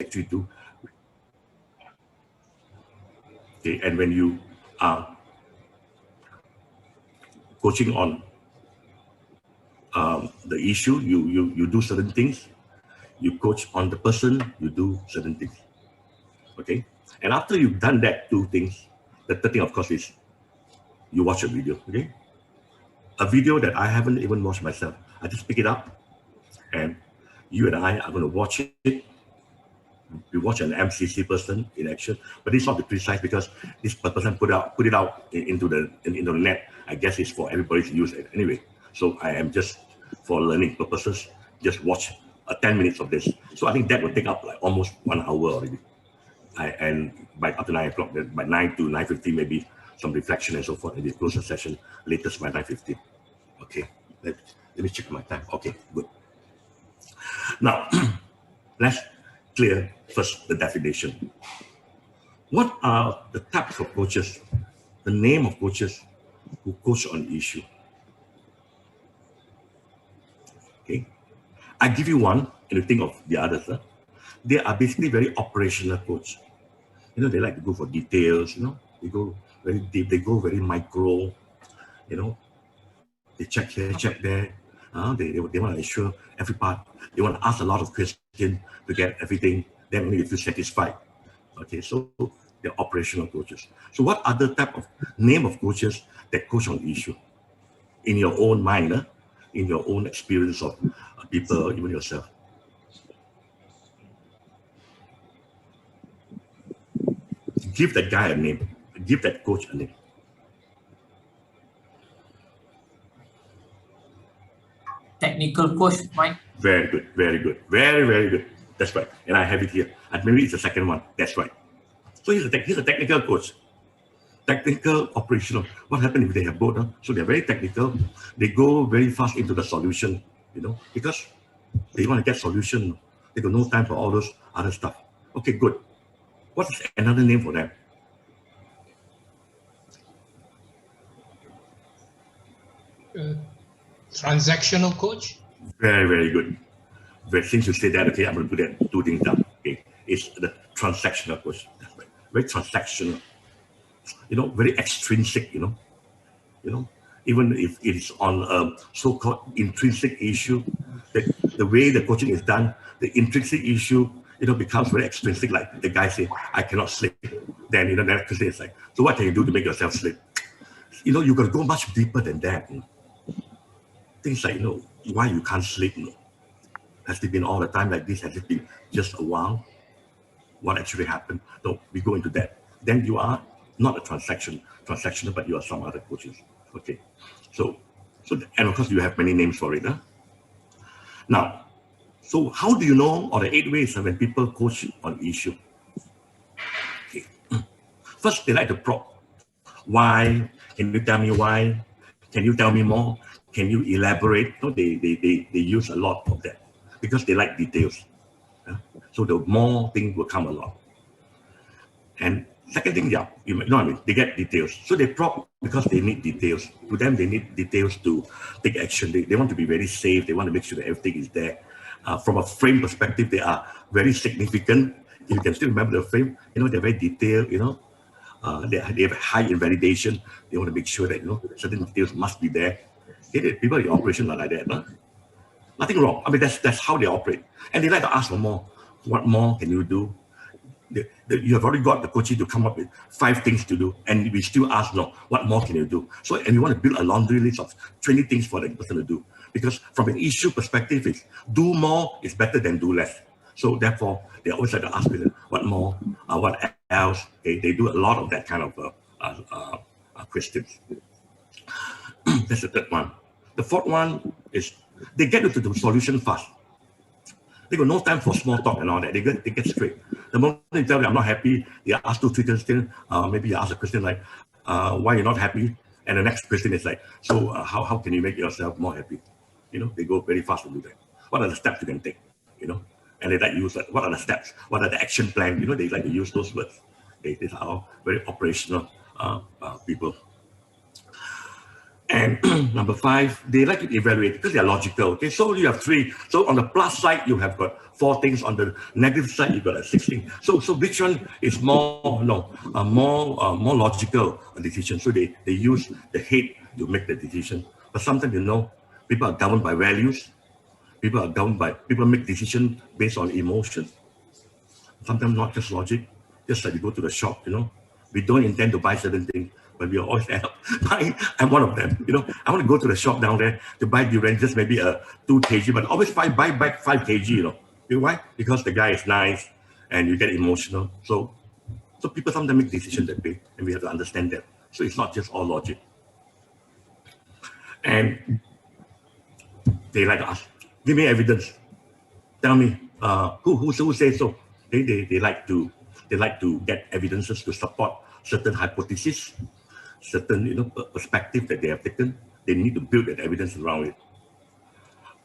actually do. Okay, and when you are coaching on the issue, you do certain things. You coach on the person, you do certain things. Okay, and after you've done that two things, the third thing, of course, is you watch a video. Okay, a video that I haven't even watched myself. I just pick it up, and you and I are going to watch it. We watch an MCC person in action, but it's not to criticize because this person put it out into the net. I guess it's for everybody to use it anyway. So I am just for learning purposes, just watch 10 minutes of this. So I think that will take up like almost 1 hour already. And by up to 9 o'clock, by 9 to 9:50, maybe some reflection and so forth, and we close the session latest by 9:50. Okay, let me check my time. Okay, good. Now, let's clear first the definition. What are the types of coaches, the name of coaches who coach on issue? Okay, I give you one and you think of the others. They are basically very operational coach. You know, they like to go for details, you know, they go very deep, they go very micro, you know, they check here, check there. They want to ensure every part. They want to ask a lot of questions to get everything. Then only you feel satisfied. Okay, so they're operational coaches. So what other type of name of coaches that coach on issue? In your own mind, in your own experience of people, even yourself. Give that guy a name. Give that coach a name. Technical coach, Mike. Very good, very good, very good. That's right. And I have it here. And maybe it's the second one. That's right. So he's a technical coach. Technical, operational. What happens if they have both? So they're very technical. They go very fast into the solution, you know, because they want to get solution. They got no time for all those other stuff. Okay, good. What is another name for them? Transactional coach. Very good. Since you say that, okay, I'm going to put that two things down. Okay, it's the transactional coach. Very transactional. You know, very extrinsic. You know, even if it's on a so-called intrinsic issue, the way the coaching is done, the intrinsic issue, you know, becomes very extrinsic. Like the guy say, I cannot sleep. Then, you know, that person is like, so what can you do to make yourself sleep? You know, you got to go much deeper than that. You know? Things like, you know, why you can't sleep. You know? Has it been all the time like this? Has it been just a while? What actually happened? No, we go into that. Then you are not a transactional, but you are some other coaches. Okay. So, and of course you have many names for it. Huh? Now, so how do you know, or the 8 ways when people coach on issue? Okay. First, they like to probe. Why? Can you tell me why? Can you tell me more? Can you elaborate? No, they use a lot of that because they like details. So the more things will come along. And second thing, yeah, you know what I mean? They get details. So they probe because they need details. To them, they need details to take action. They want to be very safe. They want to make sure that everything is there. From a frame perspective, they are very significant. If you can still remember the frame, you know, they're very detailed, you know. They have high invalidation. They want to make sure that, you know, certain details must be there. People in operation are like that. Huh? Nothing wrong. I mean, that's how they operate. And they like to ask for more. What more can you do? You have already got the coaching to come up with 5 things to do, and we still ask, no, what more can you do? So, and we want to build a laundry list of 20 things for the person to do. Because from an issue perspective, it's do more is better than do less. So therefore, they always like to ask me, what more, what else? They do a lot of that kind of questions. That's the third one. The fourth one is they get into the solution fast. They got no time for small talk and all that. They get straight. The moment they tell me I'm not happy, they ask 2, 3 questions. Maybe you ask a question like, why you're not happy? And the next question is like, so how can you make yourself more happy? You know, they go very fast to do that. What are the steps you can take? You know, and they like to use that. What are the steps? What are the action plan? You know, they like to use those words. These are all very operational people. And number 5, they like to evaluate because they're logical. Okay, so you have 3. So on the plus side, you have got 4 things. On the negative side, you got 6 things. So which one is more more logical decision? So they use the head to make the decision. But sometimes people are governed by values. People make decisions based on emotion. Sometimes not just logic. Just like you go to the shop, we don't intend to buy certain things, but we always end up buying. I'm one of them. I want to go to the shop down there to buy durian, just maybe a 2 kg, but always buy back 5 kg. You know why? Because the guy is nice, and you get emotional. So people sometimes make decisions that way, and we have to understand that. So it's not just all logic. And they like us. Give me evidence. Tell me who says so. They like to get evidences to support certain hypotheses, certain perspective that they have taken. They need to build that evidence around it,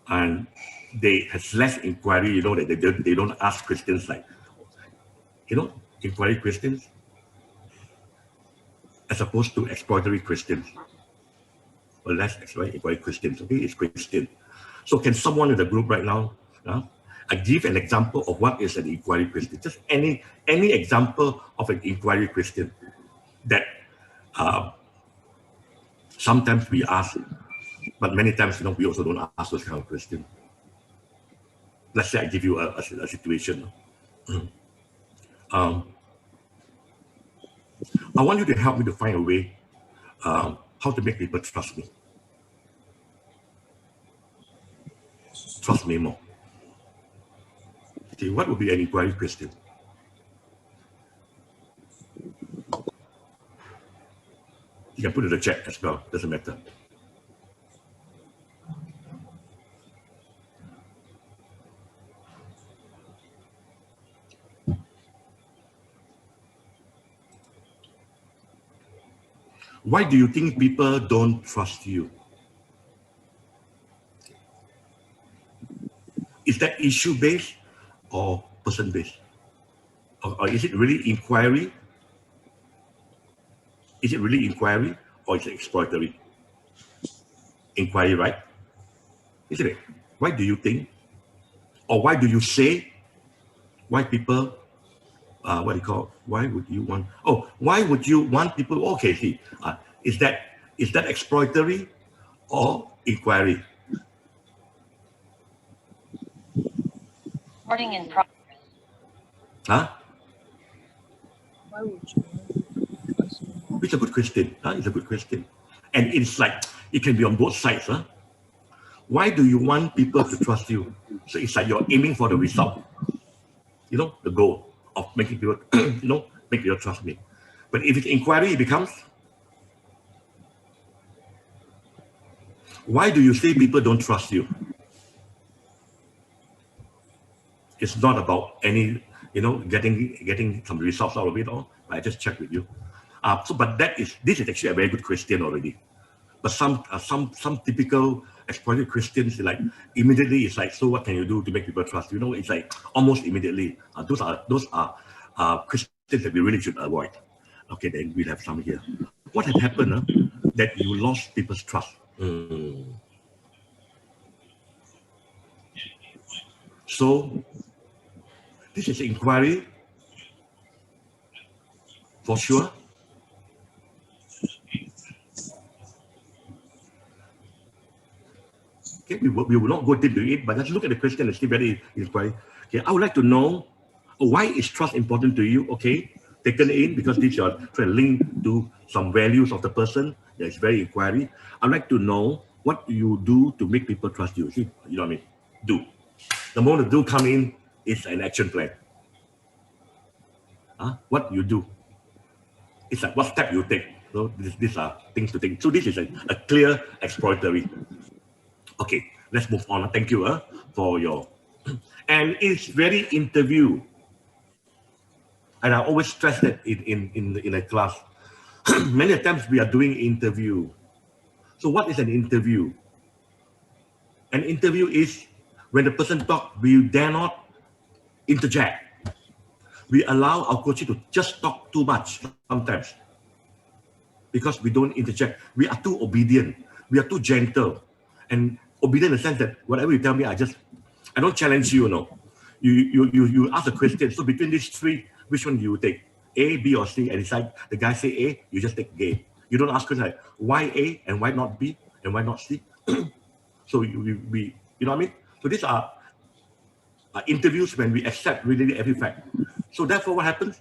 and they have less inquiry. That they don't ask questions like inquiry questions as opposed to exploratory questions. Or less inquiry questions. Okay, it's question. So can someone in the group right now? I give an example of what is an inquiry question. Just any example of an inquiry question that sometimes we ask, but many times we also don't ask those kind of questions. Let's say I give you a situation. I want you to help me to find a way how to make people trust me. Trust me more. Okay, what would be an inquiry question? You can put it in the chat as well, doesn't matter. Why do you think people don't trust you? Is that issue-based or person-based? Or is it really inquiry? Is it really inquiry or is it exploratory? Inquiry, right? Isn't it? Why do you think? Or why do you say? Why people, why would you want, why would you want people, okay, see, is that exploratory or inquiry? Recording in progress. Huh? Why would you? It's a good question. It's a good question. And it's like, it can be on both sides. Why do you want people to trust you? So it's like you're aiming for the result. The goal of making people, make people trust me. But if it's inquiry, it becomes, why do you say people don't trust you? It's not about any, getting some results out of it all. I just checked with you. But this is actually a very good question already. But some typical exploratory questions, like immediately it's like, so what can you do to make people trust you? It's like almost immediately. Those are questions that we really should avoid. Okay, then we'll have some here. What has happened that you lost people's trust? So this is inquiry for sure. Okay, we will not go deep into it, but let's look at the question and see very inquiry. Okay, I would like to know why is trust important to you? Okay, taken in because these are trying to link to some values of the person. That is very inquiry. I'd like to know what you do to make people trust you. See, you know what I mean? Do. The moment the do come in is an action plan. What you do. It's like what step you take. So these are things to think. So this is a clear exploratory. Okay, let's move on. Thank you for your, and it's very interview. And I always stress that in a class. Many times we are doing interview. So what is an interview? An interview is when the person talks, we dare not interject. We allow our coach to just talk too much sometimes because we don't interject. We are too obedient. we are too gentle and obedient in the sense that whatever you tell me, I don't challenge you, You ask a question. So between these three, which one do you take? A, B, or C? And decide the guy say A, you just take A. You don't ask questions like why A and why not B and why not C. So we you know what I mean? So these are interviews when we accept really every fact. So therefore, what happens?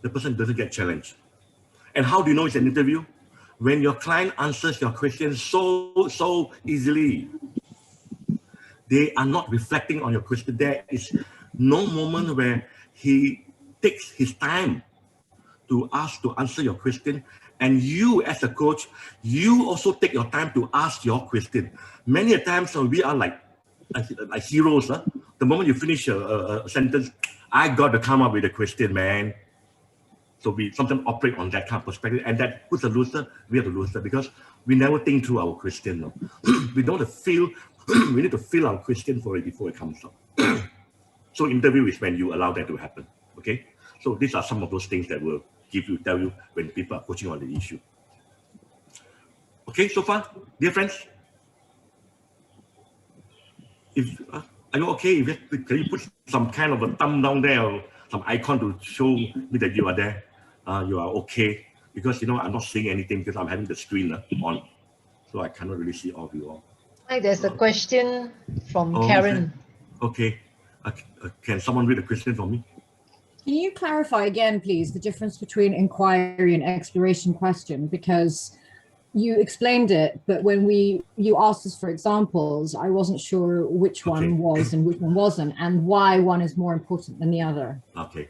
The person doesn't get challenged. And how do you know it's an interview? When your client answers your questions so easily. They are not reflecting on your question. There is no moment where he takes his time to answer your question. And you as a coach, you also take your time to ask your question. Many a times we are like heroes. Huh? The moment you finish a sentence, I got to come up with a question, man. So we sometimes operate on that kind of perspective, and that who's a loser? We are the loser because we never think through our question. No? We don't feel. We need to feel our question for it before it comes up. So interview is when you allow that to happen. Okay. So these are some of those things that will tell you when people are coaching on the issue. Okay, so far, dear friends. Are you okay? Can you put some kind of a thumb down there or some icon to show me that you are there? You are okay, because I'm not seeing anything because I'm having the screen on, so I cannot really see all of you all. Hi, there's a question from Karen. Okay. Can someone read the question for me? Can you clarify again, please, the difference between inquiry and exploration question? Because you explained it, but when you asked us for examples, I wasn't sure which one was and which one wasn't, and why one is more important than the other. Okay.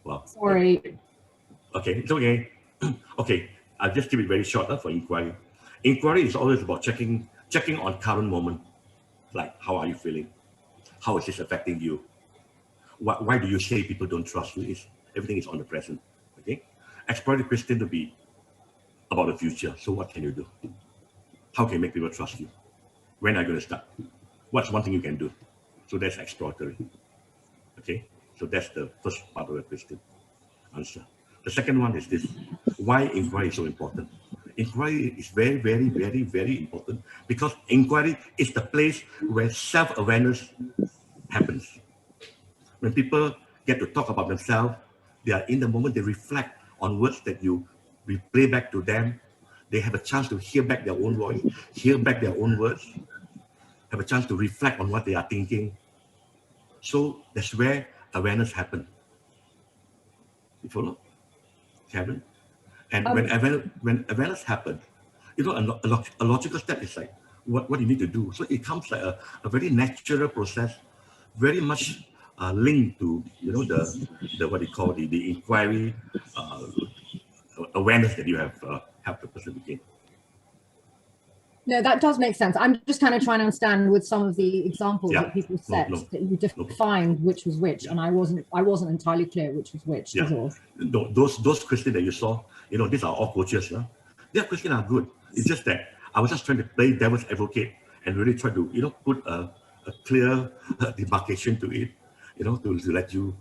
Well. Sorry. Okay, it's okay. Okay, I'll just keep it very short for inquiry. Inquiry is always about checking on current moment, like how are you feeling? How is this affecting you? Why do you say people don't trust you? Everything is on the present. Okay, exploratory question to be about the future. So what can you do? How can you make people trust you? When are you going to start? What's one thing you can do? So that's exploratory. Okay, so that's the first part of the question answer. The second one is this: why inquiry is so important? Inquiry is very, very, very, very important because inquiry is the place where self-awareness happens. When people get to talk about themselves, they are in the moment, they reflect on words that you replay back to them. They have a chance to hear back their own voice, hear back their own words, have a chance to reflect on what they are thinking. So that's where awareness happens. You follow, Karen? And when awareness happens, a logical step is like what you need to do. So it comes like a very natural process, very much linked to the what you call the inquiry awareness that you have helped the person begin. No, that does make sense. I'm just kind of trying to understand with some of the examples that people set that you defined which was which, and I wasn't entirely clear which was which. Yeah. Those questions that you saw, these are all coaches. Their questions are good. It's just that I was just trying to play devil's advocate and really try to put a clear demarcation to it, to let you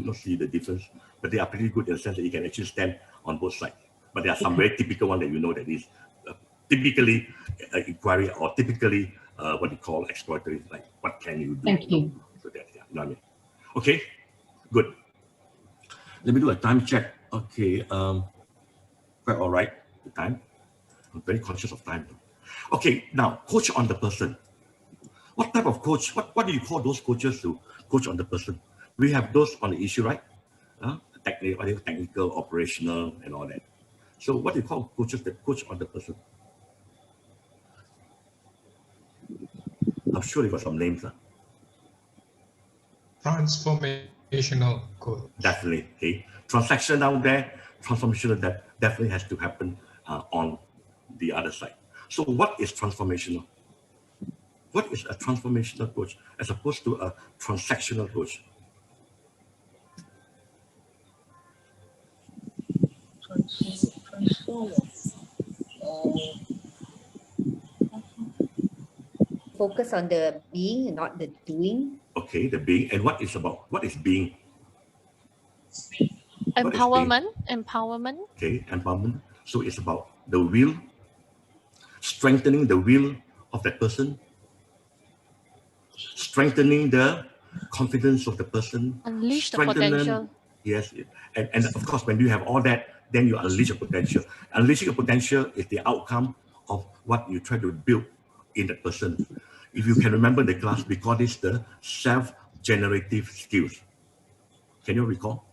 not see the difference. But they are pretty good in the sense that you can actually stand on both sides. But there are some very typical one that that is typically inquiry or typically what you call exploratory, like what can you do? Thank you. So that, you know what I mean? Okay, good. Let me do a time check. Okay, quite all right, the time. I'm very conscious of time. Okay, now coach on the person. What type of coach? What do you call those coaches to coach on the person? We have those on the issue, right? Technical, operational, and all that. So what do you call coaches that coach on the person? I'm sure you got some names. Transformational coach. Definitely. Okay. Transaction down there, transformational, that definitely has to happen on the other side. So what is transformational? What is a transformational coach as opposed to a transactional coach? Focus on the being, not the doing. Okay, the being. And what is being? Empowerment. Okay, empowerment. So it's about the will, strengthening the will of that person, strengthening the confidence of the person, Unleash the strengthening- potential. Yes, and of course, when you have all that, then you unleash your potential. Unleashing your potential is the outcome of what you try to build in that person. If you can remember the class, we call this the self-generative skills. Can you recall?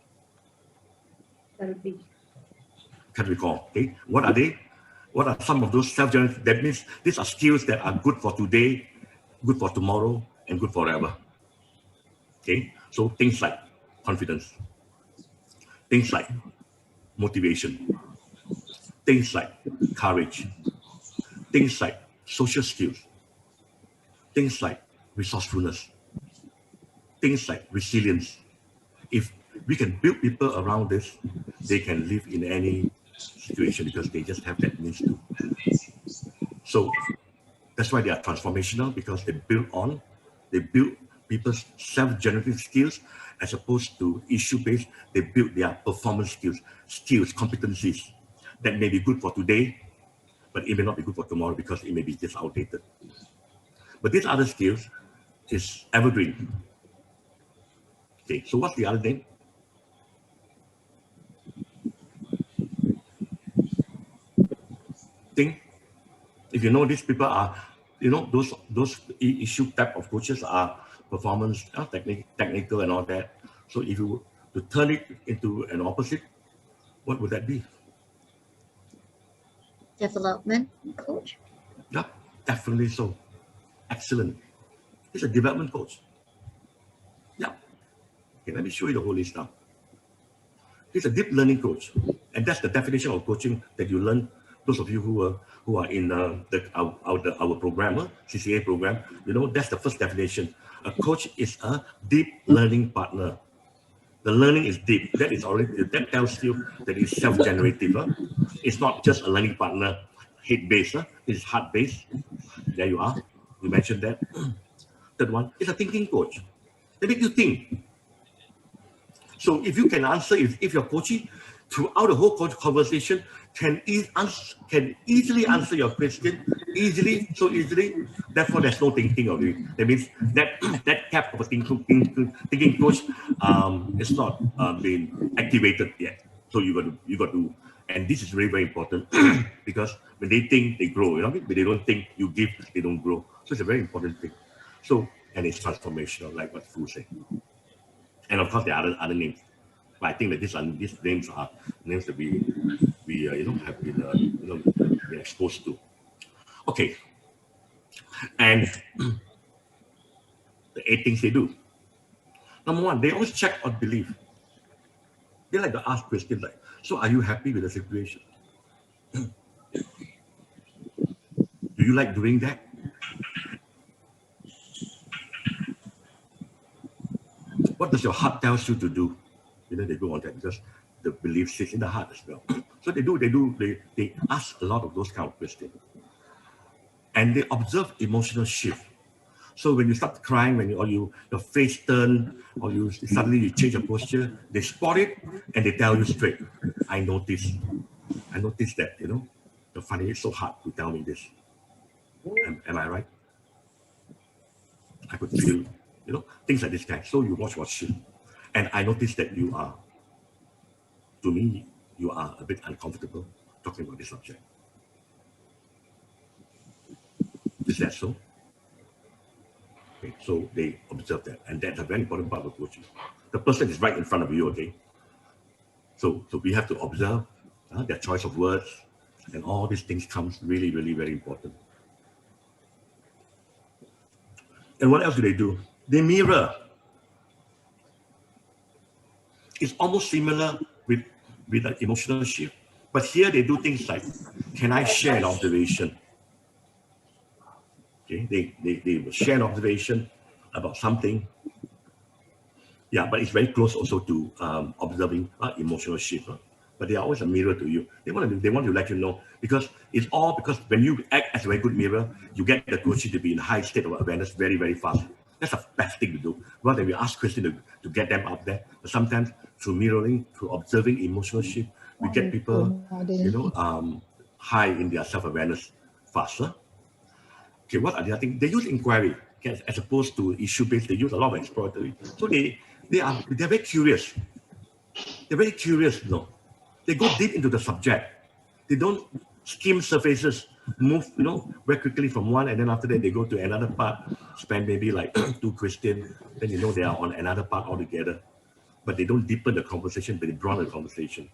Can recall, okay? What are they? What are some of those self-generative? That means these are skills that are good for today, good for tomorrow, and good forever. Okay, so things like confidence, things like motivation, things like courage, things like social skills, things like resourcefulness, things like resilience. If we can build people around this, they can live in any situation because they just have that means to. So that's why they are transformational, because they build people's self-generative skills as opposed to issue-based. They build their performance skills, competencies that may be good for today, but it may not be good for tomorrow because it may be just outdated. But these other skills is evergreen. Okay, so what's the other name? Think. If you know these people are, you know, those issue type of coaches are performance, technical and all that. So if you were to turn it into an opposite, what would that be? Development coach. Yeah, definitely so. Excellent. He's a development coach. Yeah. Okay, let me show you the whole list now. He's a deep learning coach, and that's the definition of coaching that you learn. Those of you who are in our program, CCA program, you know that's the first definition. A coach is a deep learning partner. The learning is deep. That tells you that it's self-generative. It's not just a learning partner, head-based. It's heart-based. There you are. You mentioned that. Third one is a thinking coach. They make you think. So if you can answer, if your coachee throughout the whole conversation can easily answer your question, easily, therefore there's no thinking of it. That means that cap of a thinking coach is not been activated yet. So you got to, and this is very, very important because when they think, they grow. You know, when they don't think, you give, they don't grow. So it's a very important thing. So, and it's transformational, like what Fu said. And of course, there are other names. But I think that these names are names that we have been exposed to. Okay. And the 8 things they do. Number one, they always check on belief. They like to ask questions like, so are you happy with the situation? Do you like doing that? What does your heart tell you to do? You know, they go on that because the belief sits in the heart as well. So they ask a lot of those kind of questions. And they observe emotional shift. So when you start crying, your face turn, or suddenly you change your posture, they spot it and they tell you straight. I noticed that, you know, you're finding it so hard to tell me this. Am I right? I could feel, you know, things like this kind. So you watch shit. And I noticed that you are a bit uncomfortable talking about this subject. Is that so? Okay, so they observe that. And that's a very important part of coaching. The person is right in front of you, okay? So we have to observe their choice of words, and all these things comes really, really, very important. And what else do? They mirror. It's almost similar with an emotional shift, but here they do things like, can I share an observation? Okay, they will share an observation about something. Yeah, but it's very close also to observing emotional shift. But they are always a mirror to you. They want to let you know, because it's all because when you act as a very good mirror, you get the coachee to be in a high state of awareness very, very fast. That's the best thing to do. Rather than we ask questions to get them up there. But sometimes through mirroring, through observing emotional shift, we get people, high in their self-awareness faster. Okay, what are the other things? They use inquiry, okay, as opposed to issue-based. They use a lot of exploratory. So they're very curious. They're very curious, you know. They go deep into the subject. They don't skim surfaces, move, you know, very quickly from one, and then after that they go to another part, spend maybe like 2 questions, then you know they are on another part altogether. But they don't deepen the conversation, but they broaden the conversation.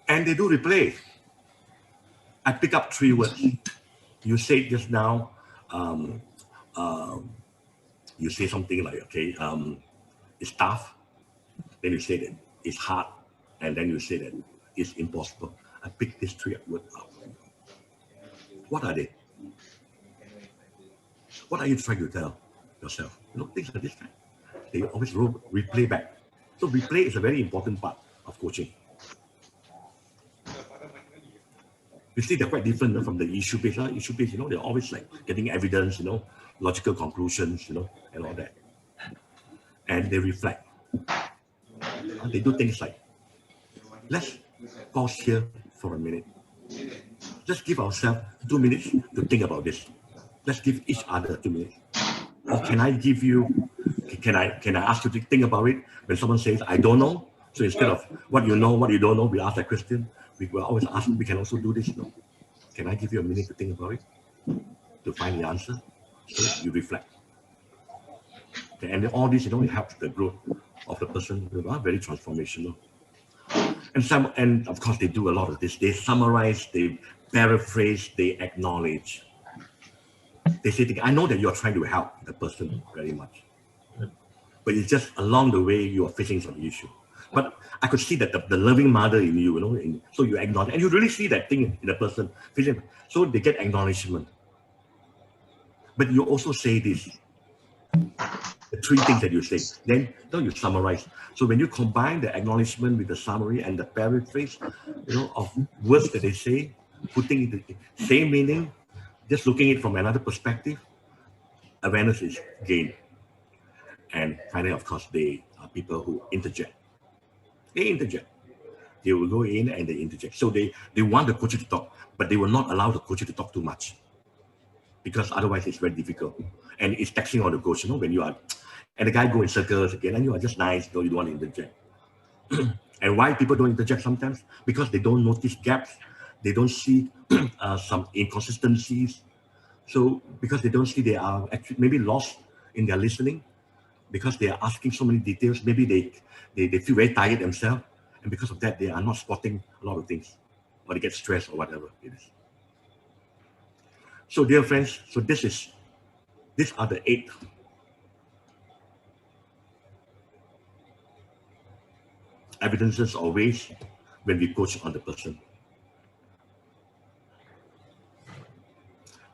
And they do replay. I pick up 3 words. You said just now, you say something like, okay, it's tough. Then you say that it's hard. And then you say that it's impossible. I pick these 3 words up. What are they? What are you trying to tell yourself? You know, things like this kind. They always replay back. So replay is a very important part of coaching. You see, they're quite different from the issue-based. Issue-based, you know, they're always like getting evidence, you know, logical conclusions, you know, and all that. And they reflect. And they do things like, let's pause here for a minute. Let's give ourselves 2 minutes to think about this. Let's give each other 2 minutes. Or can I give you, can I ask you to think about it when someone says, I don't know? So instead of what you know, what you don't know, we ask that question. We will always ask, we can also do this. No? Can I give you a minute to think about it? To find the answer? So you reflect. Okay, and all this, you know, it helps the growth of the person. They are very transformational. And of course, they do a lot of this. They summarize, they paraphrase, they acknowledge. They say, I know that you're trying to help the person very much. But it's just along the way, you are facing some issue. But I could see that the loving mother in you, you know, so you acknowledge, and you really see that thing in the person. So they get acknowledgement. But you also say this, the 3 things that you say, then you summarize. So when you combine the acknowledgement with the summary and the paraphrase, you know, of words that they say, putting it the same meaning, just looking at it from another perspective, awareness is gained. And finally, of course, they are people who interject. They interject. They will go in and they interject. So they want the coach to talk, but they will not allow the coach to talk too much, because otherwise it's very difficult. And it's taxing on the coach, you know, when you are, and the guy go in circles again, and you are just nice, you know, you don't want to interject. And why people don't interject sometimes? Because they don't notice gaps. They don't see some inconsistencies. So because they don't see, they are actually maybe lost in their listening, because they are asking so many details. Maybe they feel very tired themselves. And because of that, they are not spotting a lot of things, or they get stressed or whatever it is. So dear friends, so these are the 8 evidences or ways when we coach on the person.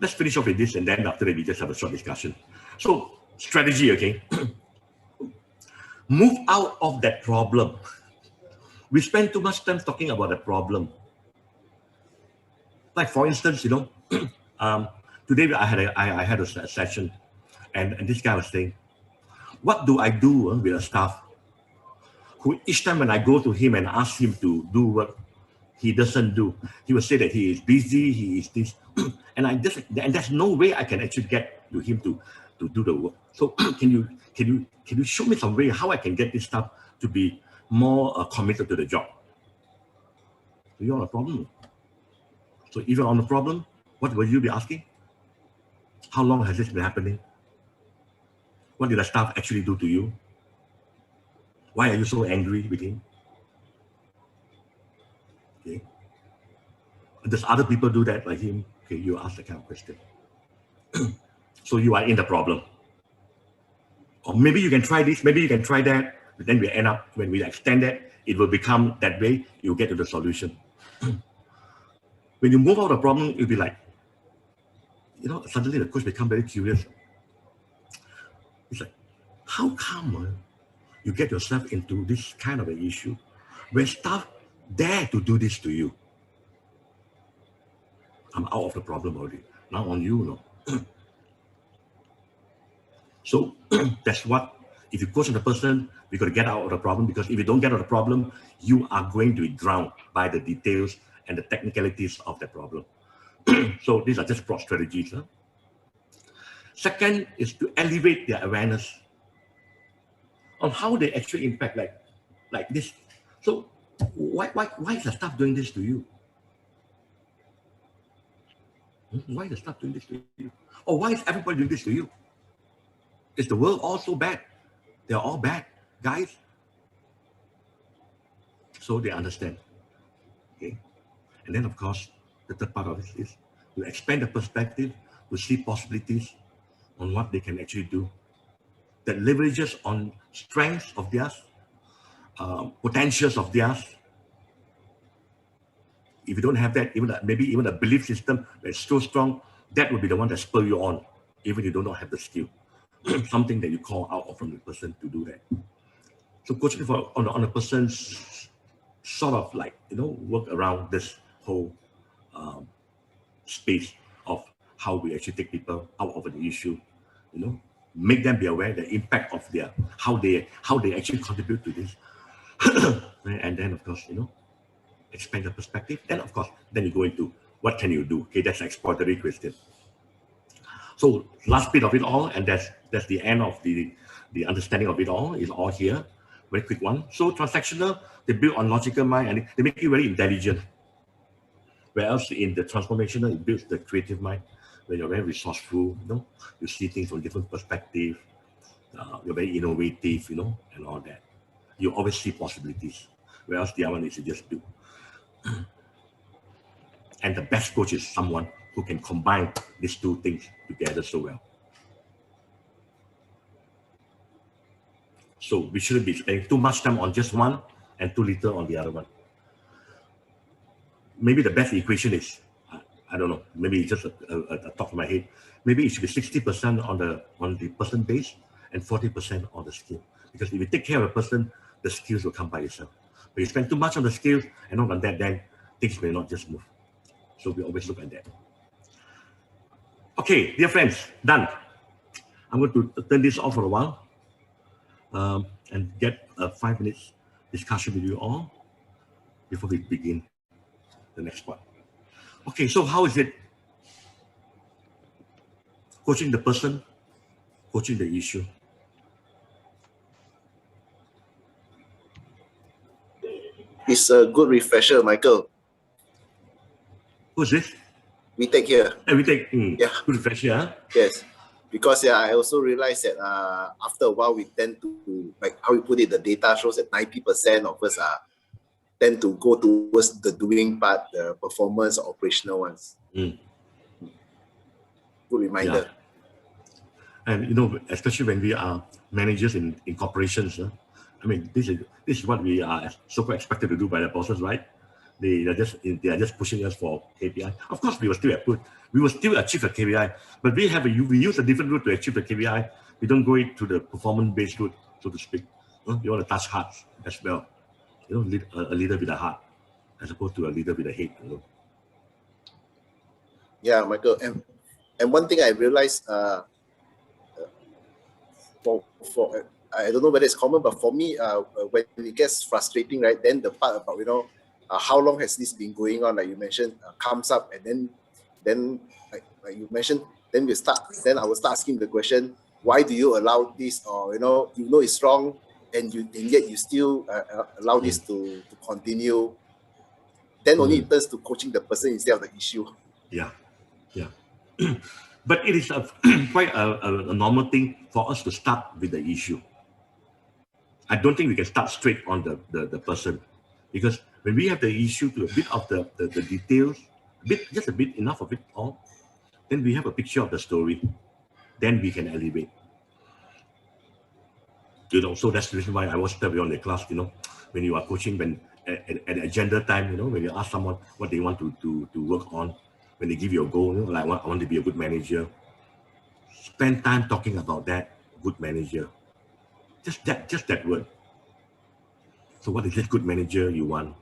Let's finish off with this, and then after that, we just have a short discussion. So strategy, okay? Move out of that problem. We spend too much time talking about the problem. Like for instance, you know, today I had a session, and this guy was saying, what do I do with a staff who each time when I go to him and ask him to do work, he doesn't do. He will say that he is busy, he is this, and there's no way I can actually get to him to do the work. So can you show me some way how I can get this stuff to be more committed to the job? So you're on a problem. So if you're on a problem, what will you be asking? How long has this been happening? What did the staff actually do to you? Why are you so angry with him? Okay. Does other people do that like him? Okay, you ask that kind of question. So you are in the problem. Or maybe you can try this, maybe you can try that, but then we end up, when we extend that, it will become that way, you'll get to the solution. When you move out of the problem, you'll be like, you know, suddenly the coach become very curious. It's like, how come you get yourself into this kind of an issue when staff dare to do this to you? I'm out of the problem already. Now on you, no. So that's what, if you coach the person, we got to get out of the problem, because if you don't get out of the problem, you are going to be drowned by the details and the technicalities of the problem. So these are just broad strategies. Huh? Second is to elevate their awareness on how they actually impact like this. So why is the staff doing this to you? Why is the staff doing this to you? Or why is everybody doing this to you? Is the world all so bad? They're all bad, guys. So they understand. Okay. And then of course, the third part of this is to expand the perspective, to see possibilities on what they can actually do that leverages on strengths of theirs, potentials of theirs. If you don't have that, maybe even a belief system that's so strong, that will be the one that spur you on, even if you do not have the skill. Something that you call out from the person to do that. So coaching on a person's sort of like, work around this whole space of how we actually take people out of an issue, make them be aware the impact of how they actually contribute to this. And then of course, expand the perspective. Then of course, then you go into what can you do? Okay, that's an exploratory question. So last bit of it all, and that's the end of the understanding of it all, is all here. Very quick one. So transactional, they build on logical mind and they make you very intelligent. Whereas in the transformational, it builds the creative mind, where you're very resourceful, you see things from different perspectives, you're very innovative, and all that. You always see possibilities. Whereas the other one is to just do. And the best coach is someone who can combine these two things together so well. So we shouldn't be spending too much time on just one and too little on the other one. Maybe the best equation is, I don't know, maybe it's just a top of my head. Maybe it should be 60% on the person base and 40% on the skill. Because if you take care of a person, the skills will come by itself. But you spend too much on the skills and not on that, then things may not just move. So we always look at that. Okay, dear friends, done. I'm going to turn this off for a while and get a 5 minutes discussion with you all before we begin the next part. Okay, so how is it coaching the person, coaching the issue? It's a good refresher, Michael. Who's this? We take here. We take, Yeah. Good refresher, huh? Yes. Because I also realized that after a while, we tend to, like how we put it, the data shows that 90% of us tend to go towards the doing part, the performance, operational ones. Good reminder. Yeah. And, especially when we are managers in corporations, I mean, this is what we are so expected to do by the bosses, right? They are just pushing us for KPI. Of course, we will still achieve a KPI, but we use a different route to achieve the KPI. We don't go into the performance-based route, so to speak. You want to touch hearts as well. A leader with a heart, as opposed to a leader with a head. Yeah, Michael. And one thing I realized, I don't know whether it's common, but for me, when it gets frustrating, right, then the part about, how long has this been going on, like you mentioned, comes up, and then like you mentioned, then I will start asking the question, why do you allow this? Or, it's wrong, and yet you still allow this to continue. Then only it turns to coaching the person instead of the issue. Yeah. But it is quite a normal thing for us to start with the issue. I don't think we can start straight on the person, because when we have the issue to a bit of the details, just a bit enough of it all, then we have a picture of the story. Then we can elevate. So that's the reason why I was telling you on the class, when you are coaching, when at agenda time, when you ask someone what they want to work on, when they give you a goal, like I want to be a good manager, spend time talking about that good manager. Just that word. So what is this good manager you want?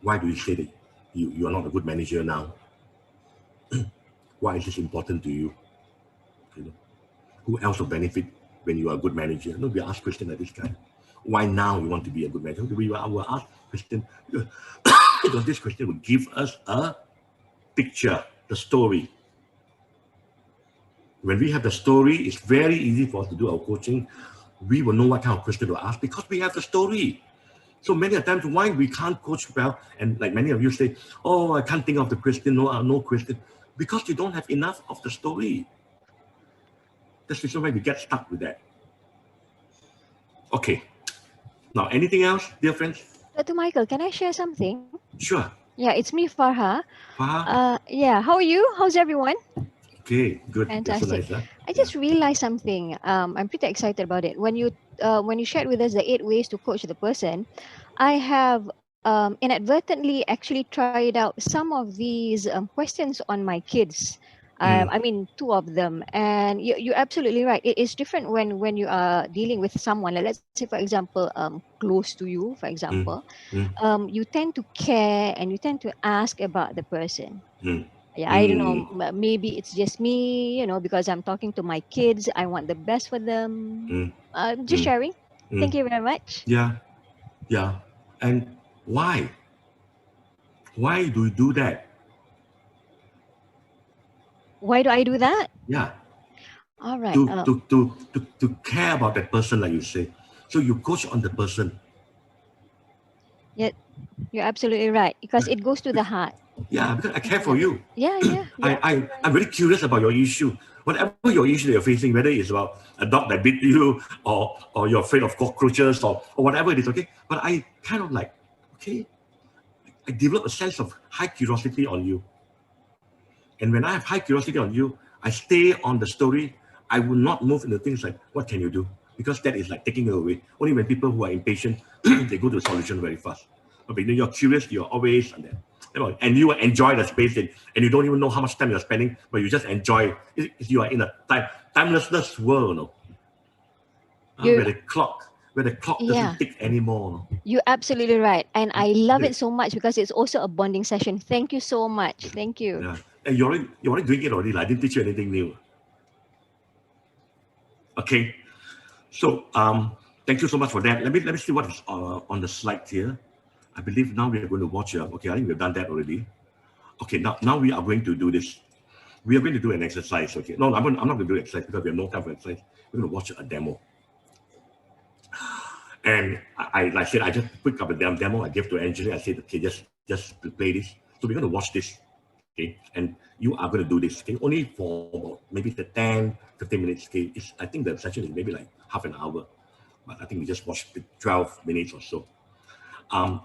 Why do you say that you are not a good manager now? Why is this important to you? Who else will benefit when you are a good manager? We ask questions like this guy. Why now you want to be a good manager? We will ask question because this question will give us a picture, the story. When we have the story, it's very easy for us to do our coaching. We will know what kind of question to ask because we have the story. So many times, why we can't coach well, and like many of you say, oh, I can't think of the question, no question, because you don't have enough of the story. That's the reason why we get stuck with that. Okay. Now, anything else, dear friends? Dr. Michael, can I share something? Sure. Yeah, it's me, Farha. Farha? Yeah, how are you? How's everyone? Okay, good. Fantastic. That's so nice, huh? I just realized something. I'm pretty excited about it. When you shared with us the 8 ways to coach the person, I have inadvertently actually tried out some of these questions on my kids. I mean, 2 of them, and you're absolutely right. It is different when you are dealing with someone. Like, let's say, for example, close to you, for example, you tend to care and you tend to ask about the person. Yeah, I don't know. Maybe it's just me, you know, because I'm talking to my kids. I want the best for them. Just sharing. Thank you very much. Yeah, yeah. And why? Why do you do that? Why do I do that? Yeah. All right. To care about that person, like you say. So you coach on the person. Yeah, you're absolutely right, because it goes to the heart. Yeah, because I care for you. Yeah. I'm very curious about your issue. Whatever your issue you're facing, whether it's about a dog that bit you or you're afraid of cockroaches or whatever it is, okay? But I kind of like, okay, I develop a sense of high curiosity on you. And when I have high curiosity on you, I stay on the story. I will not move into things like, what can you do? Because that is like taking it away. Only when people who are impatient, they go to a solution very fast. But when you're curious, you're always on there. And you enjoy the space and you don't even know how much time you're spending, but you just enjoy it. You are in a timelessness world, no? Where the clock doesn't tick anymore. No? You're absolutely right. And I love it so much because it's also a bonding session. Thank you so much. Thank you. Yeah. And you're already doing it already. Like, I didn't teach you anything new. Okay. So thank you so much for that. Let me see what is on the slide here. I believe now we are going to watch. Okay, I think we've done that already. Okay, now we are going to do this. We are going to do an exercise. Okay, no, I'm not going to do exercise because we have no time for exercise. We're going to watch a demo. And like I said, I just picked up a demo. I gave to Angela. I said, okay, just play this. So we're going to watch this. Okay, and you are going to do this. Okay, only for maybe the 10, 15 minutes. Okay, I think the session is maybe like half an hour, but I think we just watched 12 minutes or so.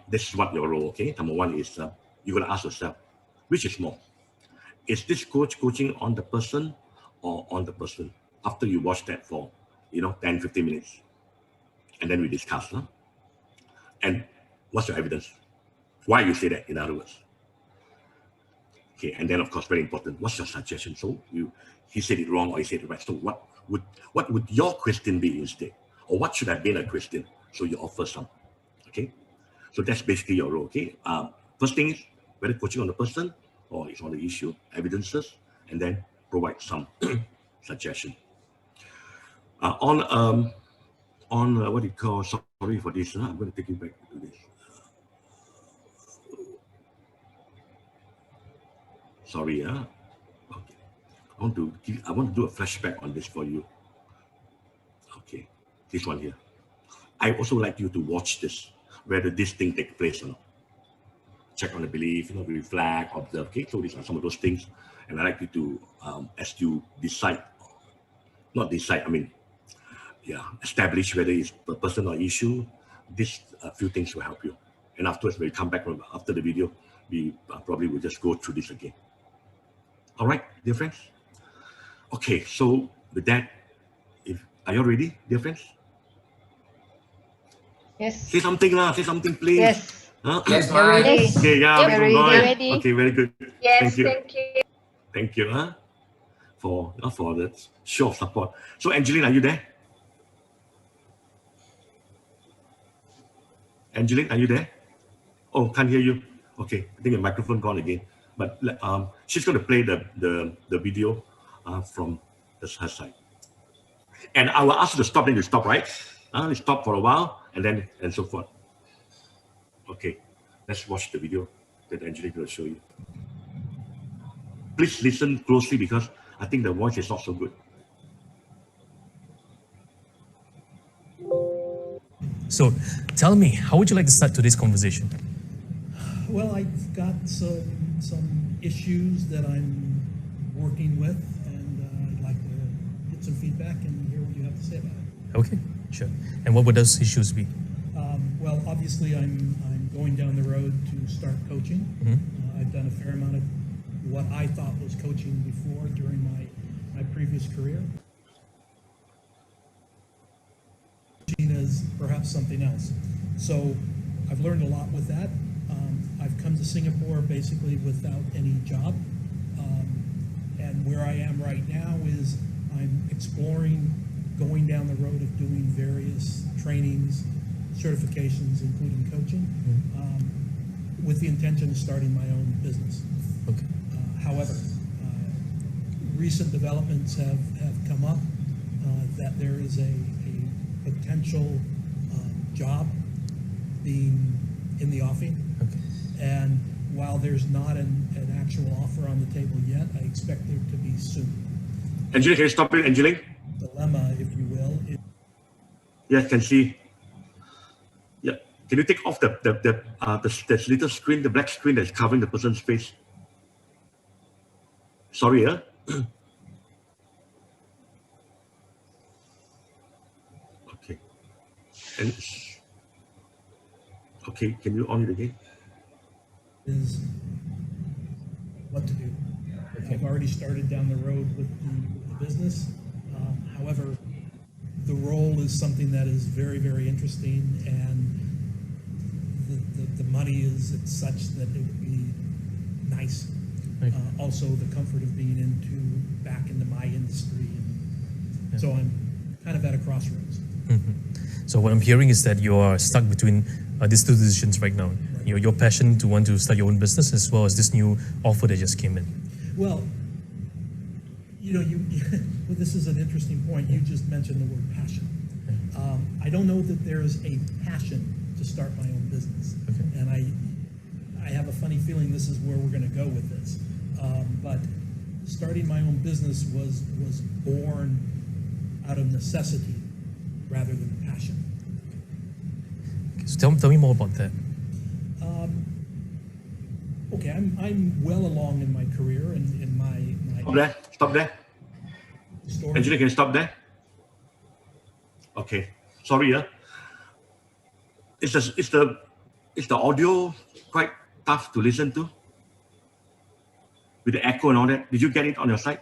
This is what your role, okay? Number one is you're going to ask yourself, which is more? Is this coaching on the person or on the person? After you watch that for, 10, 15 minutes. And then we discuss. Huh? And what's your evidence? Why you say that, in other words? Okay, and then of course, very important, what's your suggestion? So he said it wrong or he said it right. So what would your question be instead? Or what should have been a question? So you offer some, okay? So that's basically your role, okay? First thing is whether coaching on the person or it's on the issue, evidences, and then provide some suggestion. On what do you call, sorry for this, I'm going to take you back to this. Sorry, okay. I want to do a flashback on this for you. Okay, this one here. I also like you to watch this, whether this thing takes place or not. Check on the belief, reflect, observe. Okay, so these are some of those things, and I like you to, as you establish whether it's a person or issue. These few things will help you. And afterwards, when we come back after the video, we probably will just go through this again. All right, dear friends. Okay, so with that, are you ready, dear friends? Yes. Say something, please. Yes. Huh? Yes, We're ma'am. ready. Okay, yeah, Yep, very ready. good. Okay, very good. Yes, Thank you. thank you. Thank you, for the show of support. So, Angeline, are you there? Angeline, are you there? Oh, can't hear you. Okay, I think your microphone gone again. But she's going to play the video from her side. And I will ask you to stop, then you stop, right? You stop for a while, and so forth. Okay, let's watch the video that Angelique will show you. please listen closely because I think the voice is not so good. So tell me, how would you like to start today's conversation? Well, I've got some issues that I'm working with, and I'd like to get some feedback and hear what you have to say about it. Okay, sure. And what would those issues be? Well, obviously, I'm going down the road to start coaching. I've done a fair amount of what I thought was coaching before during my previous career. Coaching is perhaps something else. So I've learned a lot with that. I've come to Singapore basically without any job. And where I am right now is I'm exploring going down the road of doing various trainings, certifications, including coaching, with the intention of starting my own business. Okay. However, recent developments have come up that there is a potential job being in the offing. Okay. And while there's not an actual offer on the table yet, I expect there to be soon. Angelique, can you stop it, Angelique? Dilemma, if you will. Yes, can see. Yeah. Can you take off the little screen, the black screen that's covering the person's face? Sorry, yeah. Okay. And okay, can you on it again? Is what to do. I've already started down the road with the business. However, the role is something that is very, very interesting, and the money is such that it would be nice. Also, the comfort of being back into my industry, and so I'm kind of at a crossroads. So what I'm hearing is that you are stuck between these two decisions right now. Your passion to want to start your own business, as well as this new offer that just came in. Well, well, this is an interesting point. You just mentioned the word passion. I don't know that there's a passion to start my own business, and I have a funny feeling this is where we're going to go with this. But starting my own business was born out of necessity rather than passion. Okay, so tell me more about that. Okay, I'm well along in my career and in my Stop there. story. Angelique, can you stop there? Okay. Sorry, yeah. Is the audio quite tough to listen to? With the echo and all that? Did you get it on your side?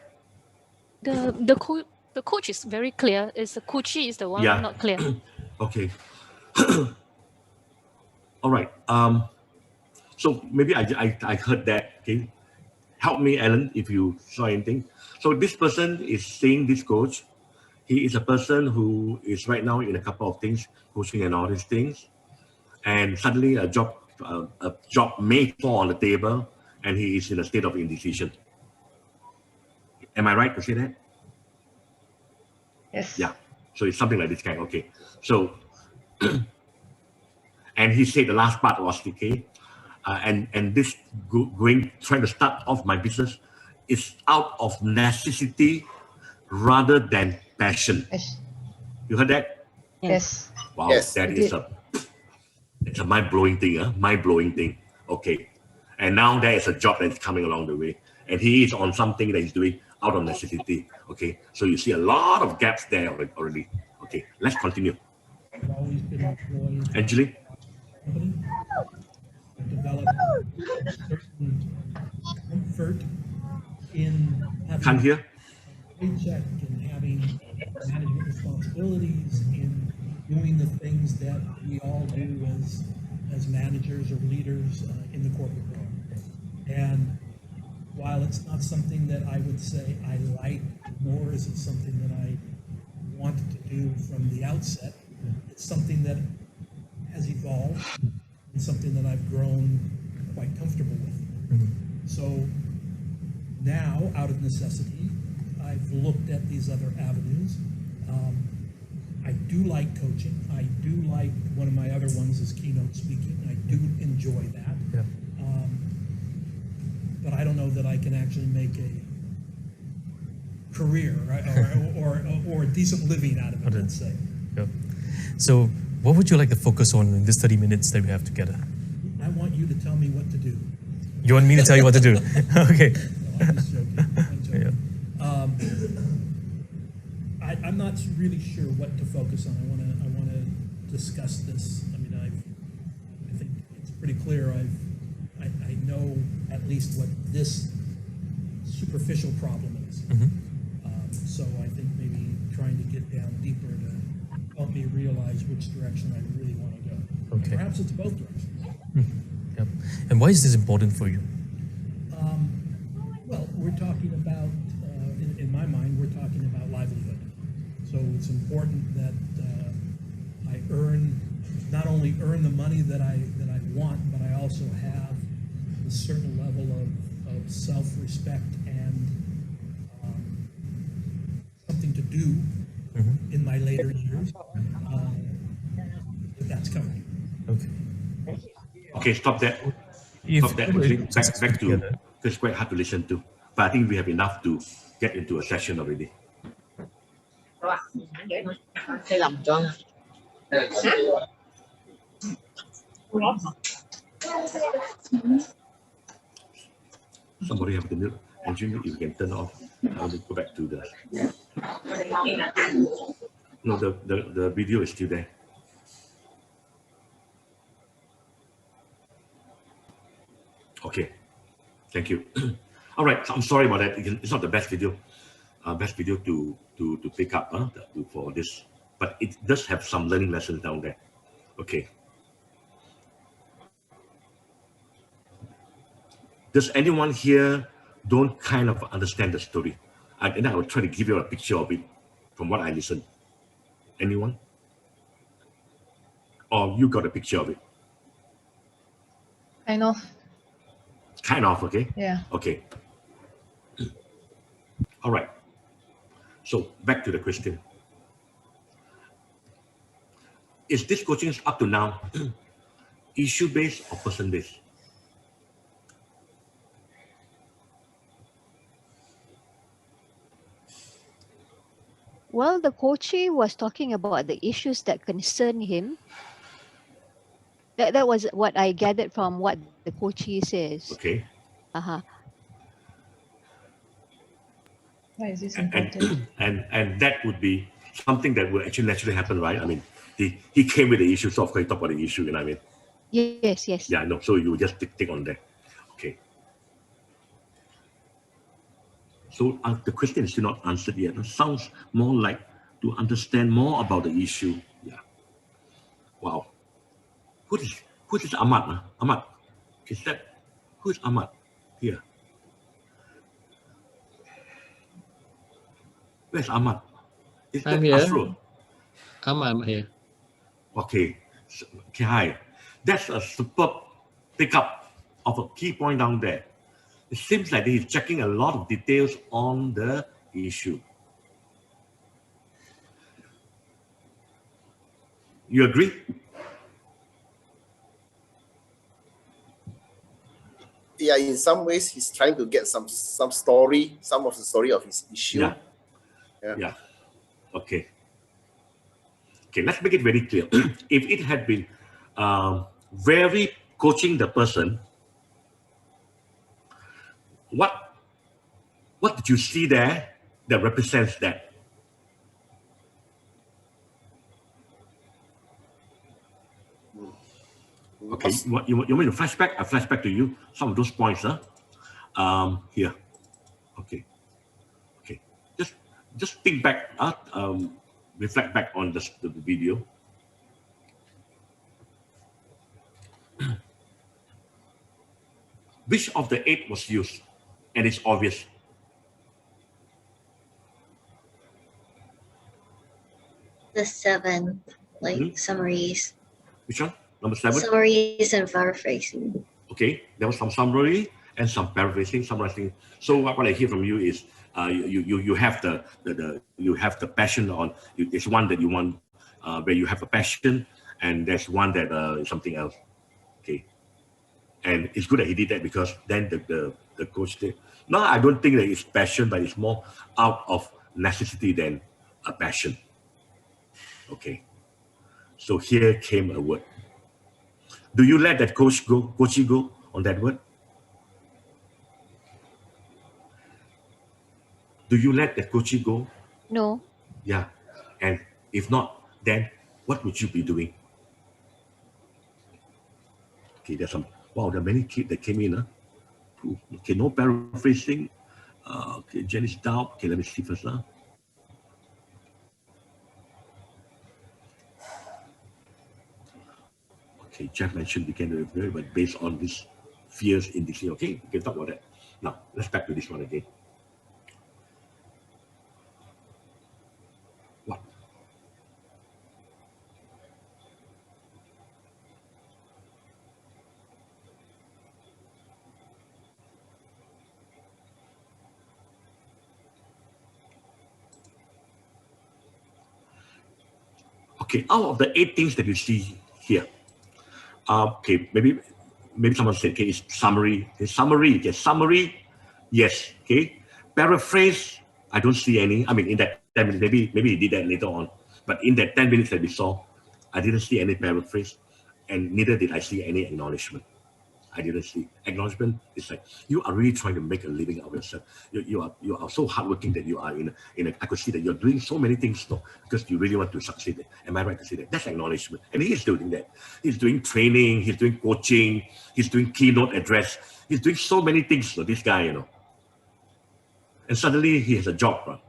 The coach is very clear. It's the coachee is the one not clear. Okay. All right. So maybe I heard that. Okay. Help me, Alan, if you saw anything. So this person is seeing this coach. He is a person who is right now in a couple of things, coaching and all these things. And suddenly a job may fall on the table, and he is in a state of indecision. Am I right to say that? Yes. Yeah. So it's something like this kind. Okay. So, and he said the last part was okay. And this trying to start off my business is out of necessity rather than passion. Yes. You heard that? Yes. Wow, Yes, that I is did. it's a mind-blowing thing, mind-blowing thing. Okay. And now there is a job that's coming along the way. And he is on something that he's doing out of necessity. Okay. So you see a lot of gaps there already. Okay. Let's continue. I've always been employed Angelique? company. I've developed certain comfort in having Can't hear? a paycheck and having management responsibilities, in doing the things that we all do as managers or leaders in the corporate world. And while it's not something that I would say I like, nor is it something that I wanted to do from the outset, it's something that has evolved and something that I've grown quite comfortable with. So now, out of necessity, I've looked at these other avenues. I do like coaching. I do like, one of my other ones is keynote speaking. I do enjoy that. Yeah. but I don't know that I can actually make a career or a decent living out of it, let's say. Yeah. So what would you like to focus on in this 30 minutes that we have together? I want you to tell me what to do. You want me to tell you what to do? Okay. No, I'm just joking. I'm joking. I'm not really sure what to focus on. I want to discuss this. I mean, I think it's pretty clear. I know at least what this superficial problem is. So I think maybe trying to get down deeper to help me realize which direction I really want to go. Okay. Perhaps it's both directions. Yep. And why is this important for you? Well, we're talking about, in my mind, we're talking about livelihood. So it's important that I not only earn the money that I want, but I also have a certain level of self-respect and something to do in my later years. That's coming. Okay. Okay, stop that. Stop that. Back to, it's quite hard to listen to. But I think we have enough to get into a session already. Somebody have the mute engine, if you can turn off. I will go back to the. No, the video is still there. Okay, thank you. All right, I'm sorry about that. It's not the best video, to pick up for this, but it does have some learning lessons down there. Okay. Does anyone here don't kind of understand the story? And I will try to give you a picture of it from what I listened. Anyone? Or you got a picture of it? Kind of. Kind of, okay? Yeah. Okay. All right. So back to the question. Is this coaching up to now issue-based or person-based? Well, the coachee was talking about the issues that concern him. That was what I gathered from what the coachee says. Okay. Why is this important? And that would be something that will actually naturally happen, right? I mean, he came with the issue, so of course he talked about the issue, you know what I mean? Yes. Yeah, no, so you just take on that. Okay. So the question is still not answered yet. It sounds more like to understand more about the issue. Yeah. Wow. Who is Ahmad? Ahmad. Is that, who is Ahmad here? Where's Ahmad? Is that I'm here. Asrul? I'm here. Okay. Okay, hi. That's a superb pickup of a key point down there. It seems like he's checking a lot of details on the issue. You agree? Yeah, in some ways, he's trying to get some story, some of the story of his issue. Yeah. Okay. Okay, let's make it very clear. If it had been very coaching the person, what did you see there that represents that? Okay, you want me to flashback? I flashback to you some of those points, here. Okay. Okay. Just think back, reflect back on the video. Which of the 8 was used? And it's obvious. The 7, like summaries. Which one? Number 7? Summaries and paraphrasing. Okay, there was some summary and some paraphrasing, summarizing. So what I hear from you is you have the passion on. There's one that you want where you have a passion, and there's one that is something else. Okay. And it's good that he did that because then the coach did. No, I don't think that it's passion, but it's more out of necessity than a passion. Okay. So here came a word. Do you let that coachee go on that word? Do you let that coachee go? No. Yeah. And if not, then what would you be doing? Okay, there's some, wow, there are many kids that came in. Okay, no paraphrasing. Okay, Janice Dow. Okay, let me see first. Okay, Jeff mentioned we can do it, but based on this fears in this year. Okay, we can talk about that. Now, let's back to this one again. What? Okay, out of the 8 things that you see here, okay, maybe someone said, okay, it's summary. Summary, yes. Okay, paraphrase, I don't see any. I mean, in that 10 minutes, maybe he did that later on. But in that 10 minutes that we saw, I didn't see any paraphrase, and neither did I see any acknowledgement. I didn't see acknowledgement. It's like you are really trying to make a living out of yourself. You are so hardworking that you are in a. I could see that you're doing so many things though, because you really want to succeed. Am I right to say that? That's acknowledgement, and he is doing that. He's doing training. He's doing coaching. He's doing keynote address. He's doing so many things. So this guy, and suddenly he has a job,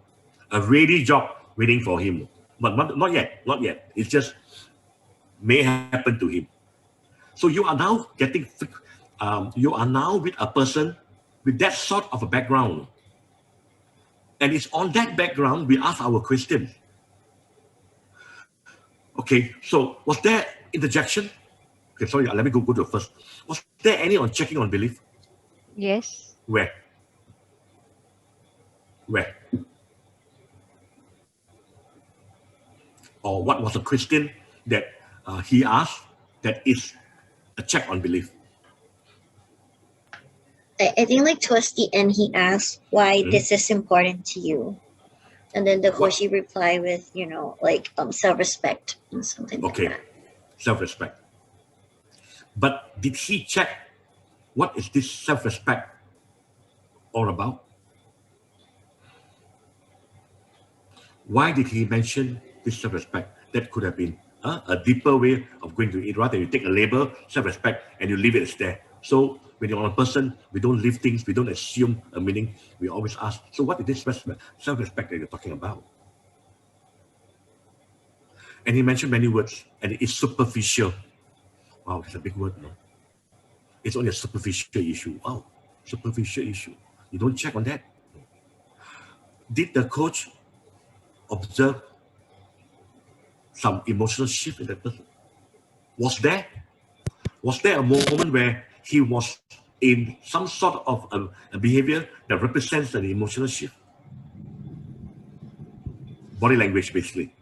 a ready job waiting for him, but not yet. It's just may happen to him. So you are now getting. You are now with a person with that sort of a background. And it's on that background we ask our question. Okay, so was there interjection? Okay, sorry, let me go to the first. Was there any on checking on belief? Yes. Where? Or what was the question that he asked that is a check on belief? I think like towards the end he asked why this is important to you, and then the coachee reply with like self-respect and something like that. Self-respect. But did he check what is this self-respect all about? Why did he mention this self-respect? That could have been a deeper way of going to it, rather than you take a label, self-respect, and you leave it as there. So when you're on a person, we don't leave things, we don't assume a meaning. We always ask, so what is this self-respect that you're talking about? And he mentioned many words, and it is superficial. Wow, that's a big word, no? It's only a superficial issue. Wow, superficial issue. You don't check on that. Did the coach observe some emotional shift in that person? Was there a moment where he was in some sort of a behavior that represents an emotional shift? Body language, basically.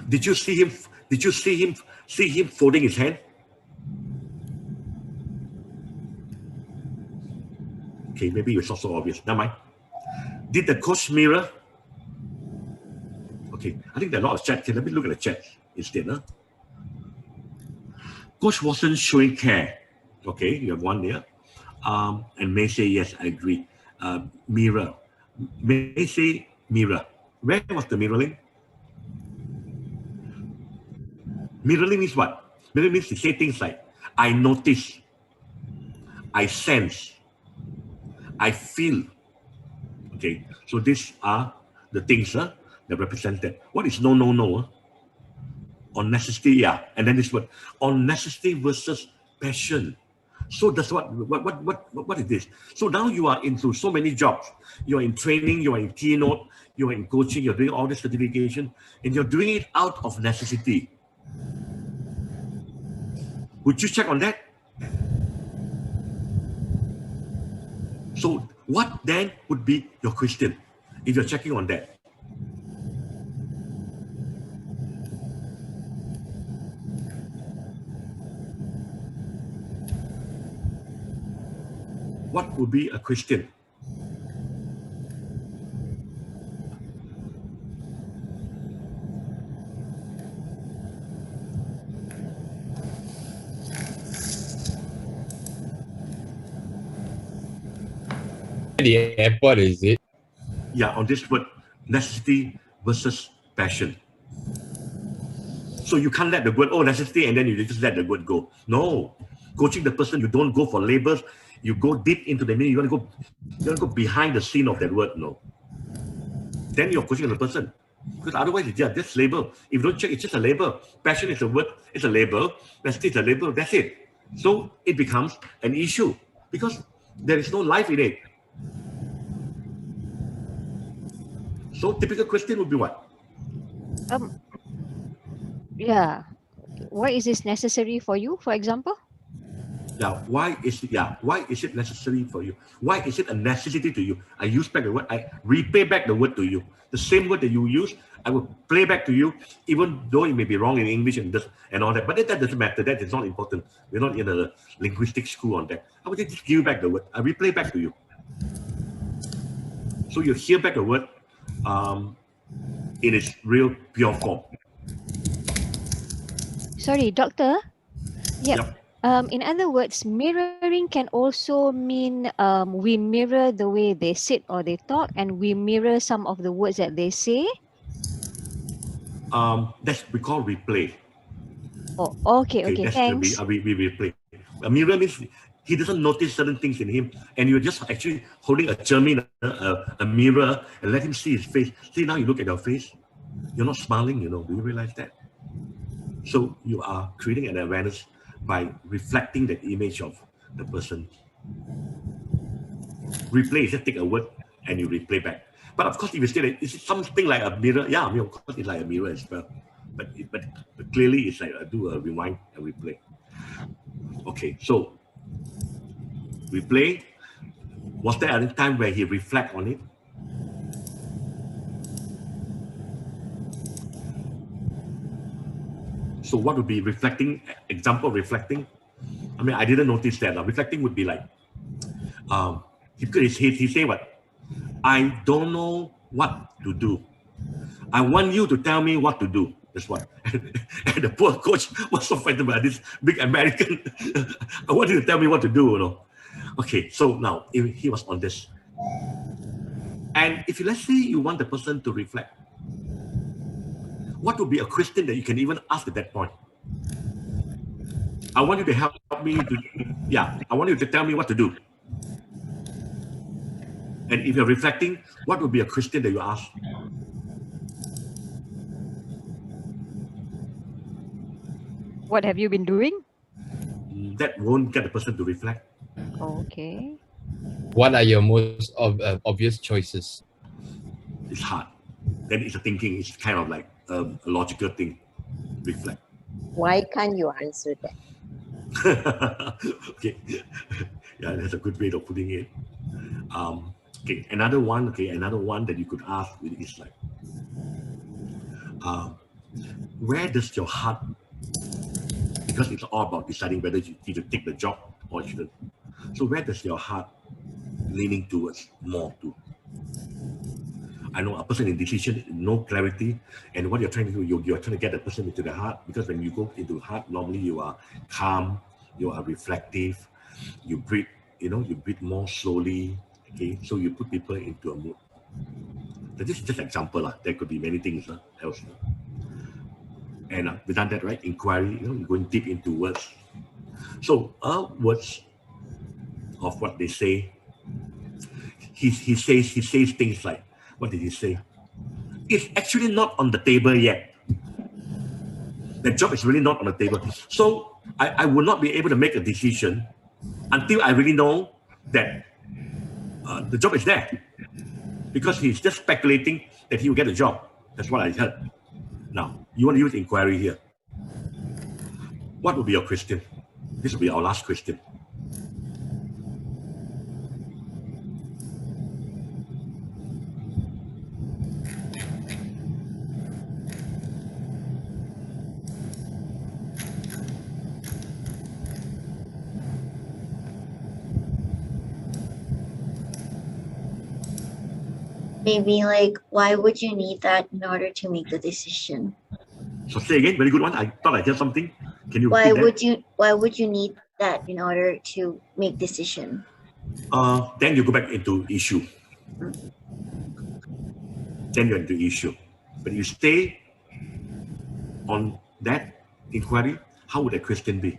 Did you see him folding his hand? Okay, maybe it's not so obvious. Never mind. Did the coach mirror? Okay, I think there are a lot of chat here. Let me look at the chat instead. Coach wasn't showing care. Okay, you have one there. And May say, yes, I agree. Mirror. May say mirror. Where was the mirroring? Mirroring means what? Mirroring means to say things like, I notice, I sense, I feel. Okay, so these are the things that represent that. What is no? On necessity, yeah. And then this word, on necessity versus passion. So that's what is this? So now you are into so many jobs. You're in training, you're in keynote, you're in coaching, you're doing all this certification, and you're doing it out of necessity. Would you check on that? So what then would be your question if you're checking on that? what would be a question? The airport, is it? Yeah, on this word, necessity versus passion. So you can't let the word, oh, necessity, and then you just let the word go. No. Coaching the person, you don't go for labels. You go deep into the meaning. You want to go behind the scene of that word. No. Then you're coaching the person. Because otherwise, it's just label. If you don't check, it's just a label. Passion is a word, it's a label. Necessity is a label. That's it. So it becomes an issue because there is no life in it. So typical question would be what? Yeah. Why is this necessary for you, for example? Why is it necessary for you? Why is it a necessity to you? I use back the word, I replay back the word to you. The same word that you use, I will play back to you, even though it may be wrong in English and all that. But that doesn't matter. That is not important. We're not in a linguistic school on that. I will just give you back the word. I replay back to you. So you hear back the word in its real pure form. Sorry, doctor. Yep. In other words, mirroring can also mean we mirror the way they sit or they talk, and we mirror some of the words that they say. That's we call replay. Oh, okay, thanks. We replay. A mirror means he doesn't notice certain things in him, and you're just actually holding a mirror and let him see his face. See, now you look at your face, you're not smiling, do you realize that? So you are creating an awareness by reflecting the image of the person. Replay is just take a word and you replay back. But of course, if you say that it's something like a mirror, yeah, I mean, of course, it's like a mirror as well. But clearly, it's like do a rewind and replay. Okay, so replay. Was there any time where he reflect on it? So what would be reflecting? Example of reflecting? I mean, I didn't notice that. Reflecting would be like, he say what? I don't know what to do. I want you to tell me what to do. That's what. And the poor coach was so frightened by this big American. I want you to tell me what to do, Okay, so now if he was on this. And if let's say you want the person to reflect, what would be a question that you can even ask at that point? I want you to help me I want you to tell me what to do. And if you're reflecting, what would be a question that you ask? What have you been doing? That won't get the person to reflect. Okay. What are your most obvious choices? It's hard. Then it's a thinking. It's kind of like a logical thing. Reflect. Why can't you answer that? Okay. Yeah, that's a good way of putting it. Okay, another one that you could ask is like, where does your heart, because it's all about deciding whether you need to take the job or you shouldn't. So where does your heart leaning towards more to? I know a person in decision, no clarity, and what you're trying to do, you're trying to get the person into the heart, because when you go into the heart, normally you are calm, you are reflective, you breathe, you breathe more slowly. Okay, so you put people into a mood. This is just an example. There could be many things else. And we've done that, right? Inquiry, you're going deep into words. So words of what they say. He says things like, what did he say? It's actually not on the table yet. The job is really not on the table. So I will not be able to make a decision until I really know that the job is there. Because he's just speculating that he will get a job. That's what I heard. Now, you want to use inquiry here. What will be your question? This will be our last question. maybe like, why would you need that in order to make the decision? So say again, very good one. I thought I heard something. Can you Why repeat that? why would you need that in order to make decision? Then you go back into issue. Then you're into issue. But you stay on that inquiry, how would a question be?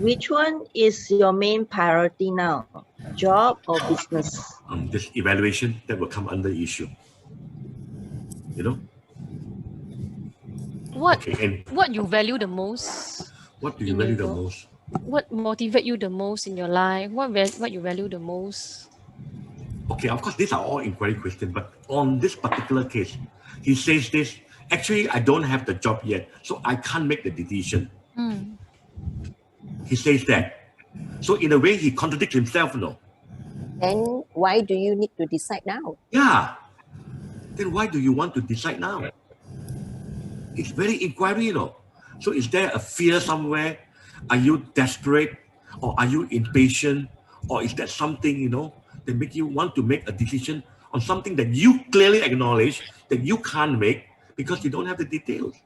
Which one is your main priority now? Job or business? This evaluation that will come under issue. You know? What Okay, and what you value the most? what do you in value your the work? most? What motivate you the most in your life? What you value the most? Okay, of course, these are all inquiry questions, but on this particular case, he says this, actually, I don't have the job yet, so I can't make the decision. Mm. He says that. So in a way, he contradicts himself, no? Then why do you need to decide now? Yeah. Then why do you want to decide now? It's very inquiry, you know. So is there a fear somewhere? Are you desperate? Or are you impatient? Or is that something, you know, that make you want to make a decision on something that you clearly acknowledge that you can't make because you don't have the details?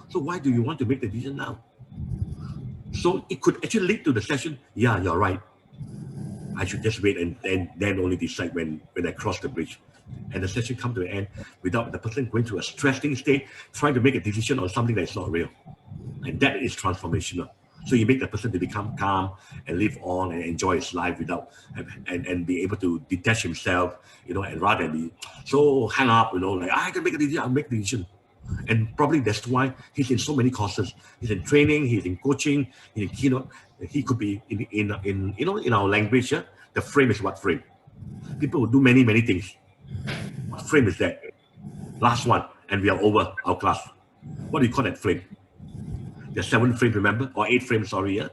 So why do you want to make the decision now? So it could actually lead to the session, yeah, you're right. I should just wait and then only decide when I cross the bridge. And the session come to an end without the person going through a stressing state, trying to make a decision on something that is not real. And that is transformational. So you make the person to become calm and live on and enjoy his life without and be able to detach himself, you know, and rather than be so hung up, you know, like I can make a decision, I'll make the decision. And probably that's why he's in so many courses. He's in training, he's in coaching, he's in keynote. He could be in you know, in our language, yeah, the frame is what frame? People will do many things. What frame is that? Last one, and we are over our class. What do you call that frame? There's 7 frames, remember? Or 8 frames, sorry, yeah?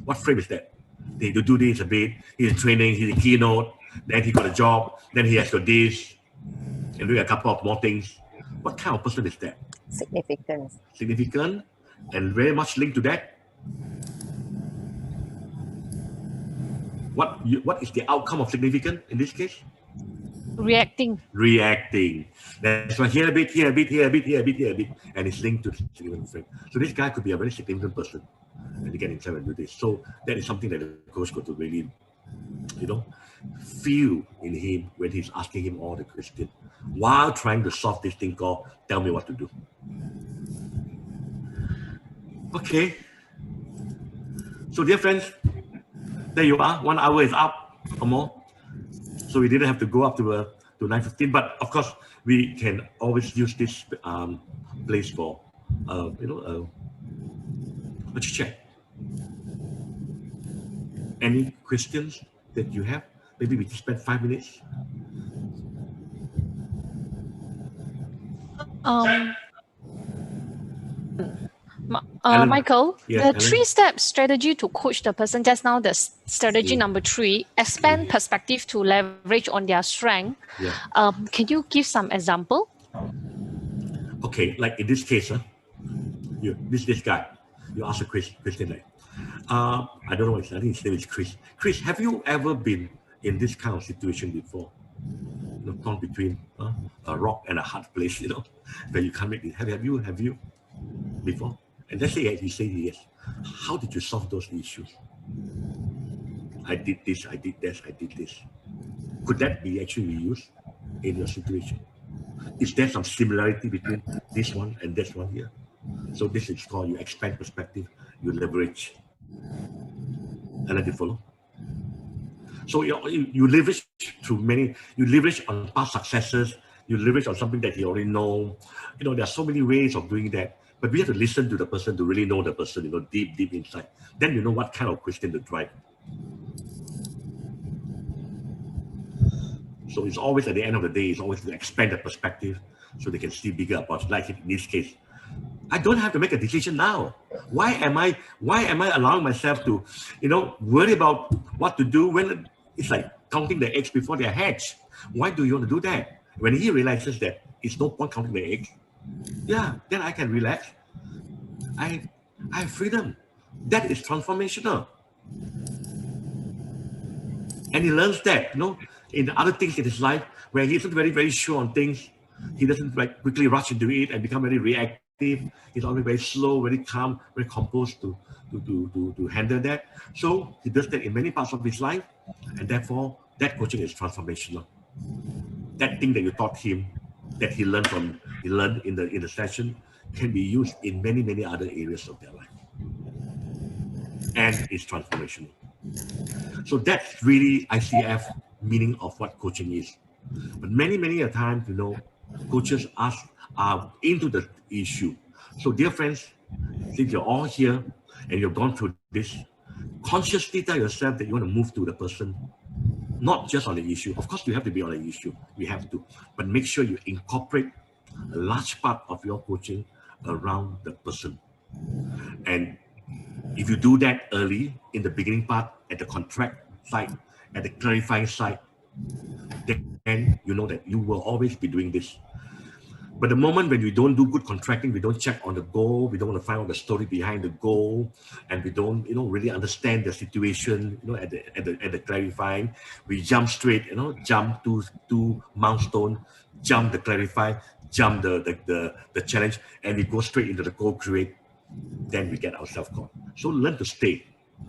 What frame is that? They do this a bit, he's in training, he's in keynote, then he got a job, then he has got this, and doing a couple of more things. What kind of person is that? Significant. Significant, and very much linked to that. What is the outcome of significant in this case? Reacting. Reacting. That's why here a bit, here a bit, here a bit, here a bit, here a bit, and it's linked to the significant frame. So this guy could be a very significant person, and he get himself into this. So that is something that the coach got to really, you know, feel in him when he's asking him all the questions, while trying to solve this thing called tell me what to do. Okay. So dear friends, there you are. 1 hour is up or more. So we didn't have to go up to 9:15, but of course we can always use this place for you know, a chat. Any questions that you have? Maybe we can spend 5 minutes. Michael, Yes, the Ellen. 3-step strategy to coach the person, just now the strategy number 3, expand perspective to leverage on their strength. Yeah. Can you give some example? Okay, like in this case, this guy, you ask a question like, I don't know what his name, I think his name is Chris. Chris, have you ever been in this kind of situation before? You know, torn between a rock and a hard place, you know, where you can't make it. Have you before? And let's say he says yes. How did you solve those issues? I did this, I did this, I did this. Could that be actually used in your situation? Is there some similarity between this one and this one here? So this is called you expand perspective, you leverage. And let it follow. So you leverage through you leverage on past successes, you leverage on something that you already know. You know, there are so many ways of doing that, but we have to listen to the person to really know the person, you know, deep inside. Then you know what kind of question to drive. So it's always at the end of the day, it's always to expand the perspective so they can see bigger about, like in this case. I don't have to make a decision now. Why am I allowing myself to, you know, worry about what to do when it's like counting the eggs before they're hatched? Why do you want to do that? When he realizes that it's no point counting the eggs, yeah, then I can relax. I have freedom. That is transformational. And he learns that, in other things in his life where he isn't very, very sure on things. He doesn't quickly rush into it and become very reactive. He's always very slow, very calm, very composed to handle that. So he does that in many parts of his life, and therefore that coaching is transformational. That thing that you taught him, that he learned in the session, can be used in many, many other areas of their life, and it's transformational. So that's really ICF meaning of what coaching is. But many, many a time, coaches are into the issue. So dear friends, since you're all here and you've gone through this, consciously tell yourself that you want to move to the person, not just on the issue. Of course, you have to be on the issue. We have to. But make sure you incorporate a large part of your coaching around the person. And if you do that early in the beginning part, at the contract side, at the clarifying side, then you know that you will always be doing this. But the moment when we don't do good contracting, we don't check on the goal, we don't want to find out the story behind the goal, and we don't, really understand the situation, at the clarifying, we jump straight, jump to milestone, jump the clarify, jump the challenge, and we go straight into the co-create. Then we get ourselves caught. So learn to stay,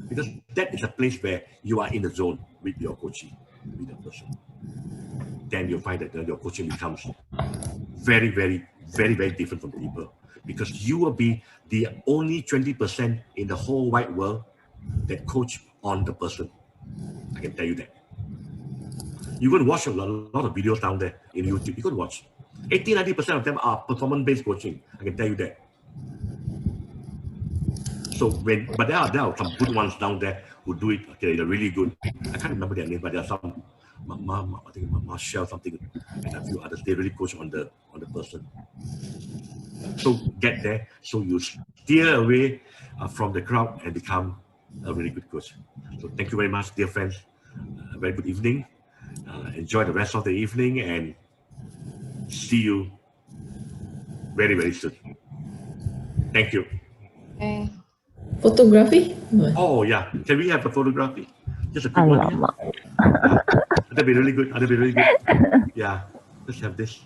because that is a place where you are in the zone with your coaching, with the person. Then you'll find that your coaching becomes very, very, very, very different from people, because you will be the only 20% in the whole wide world that coach on the person. I can tell you that. You're going to watch a lot of videos down there in YouTube. You're going to watch. 80-90% of them are performance-based coaching. I can tell you that. So but there are some good ones down there who do it. Okay, they're really good. I can't remember their name, but there are some. I think Marshall something, and a few others. They really coach on the person. So get there. So you steer away from the crowd and become a really good coach. So thank you very much, dear friends. Very good evening. Enjoy the rest of the evening, and see you very, very soon. Thank you. Okay. Photography? Oh yeah, can we have a photography? Just a quick one. That'd be really good. That'd be really good. Yeah, let's have this.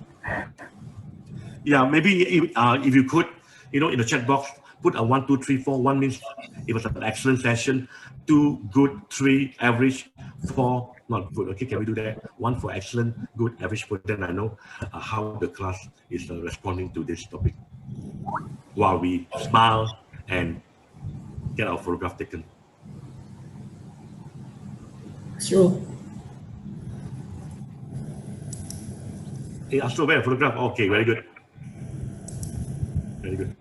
Yeah, maybe if you could, in the chat box, put a 1, 2, 3, 4. 1 means it was an excellent session. 2 good, 3 average, 4 not good. Okay, can we do that? 1 for excellent, good, average. But then I know how the class is responding to this topic, while we smile and get our photograph taken. Sure. Hey, Astro, where a photograph? Okay, very good. Very good.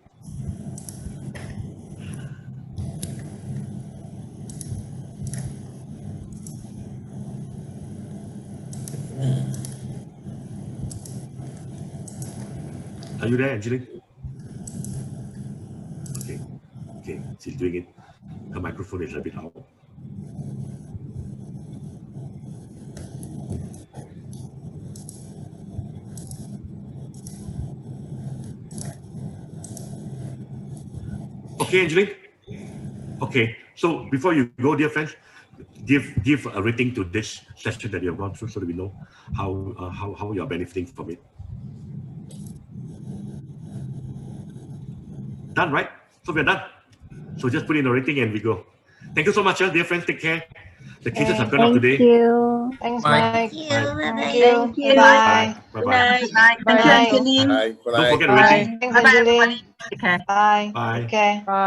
Are you there, Angelique? Okay, she's doing it. Her microphone is a bit out. Okay, Angelique? Okay, so before you go, dear friends, give a rating to this session that you have gone through, so that we know how you are benefiting from it. Done, right? So we're done. So just put in a rating and we go. Thank you so much, dear friends. Take care. The cases have gone up today. Thank you. Thanks, Bye. Mike. Thank you. Bye-bye. Thank you. Bye. Bye-bye. Thank you, Angeline. Bye. Don't forget the Bye. rating. Thanks, Angeline. Take care. Bye. Bye. Take care.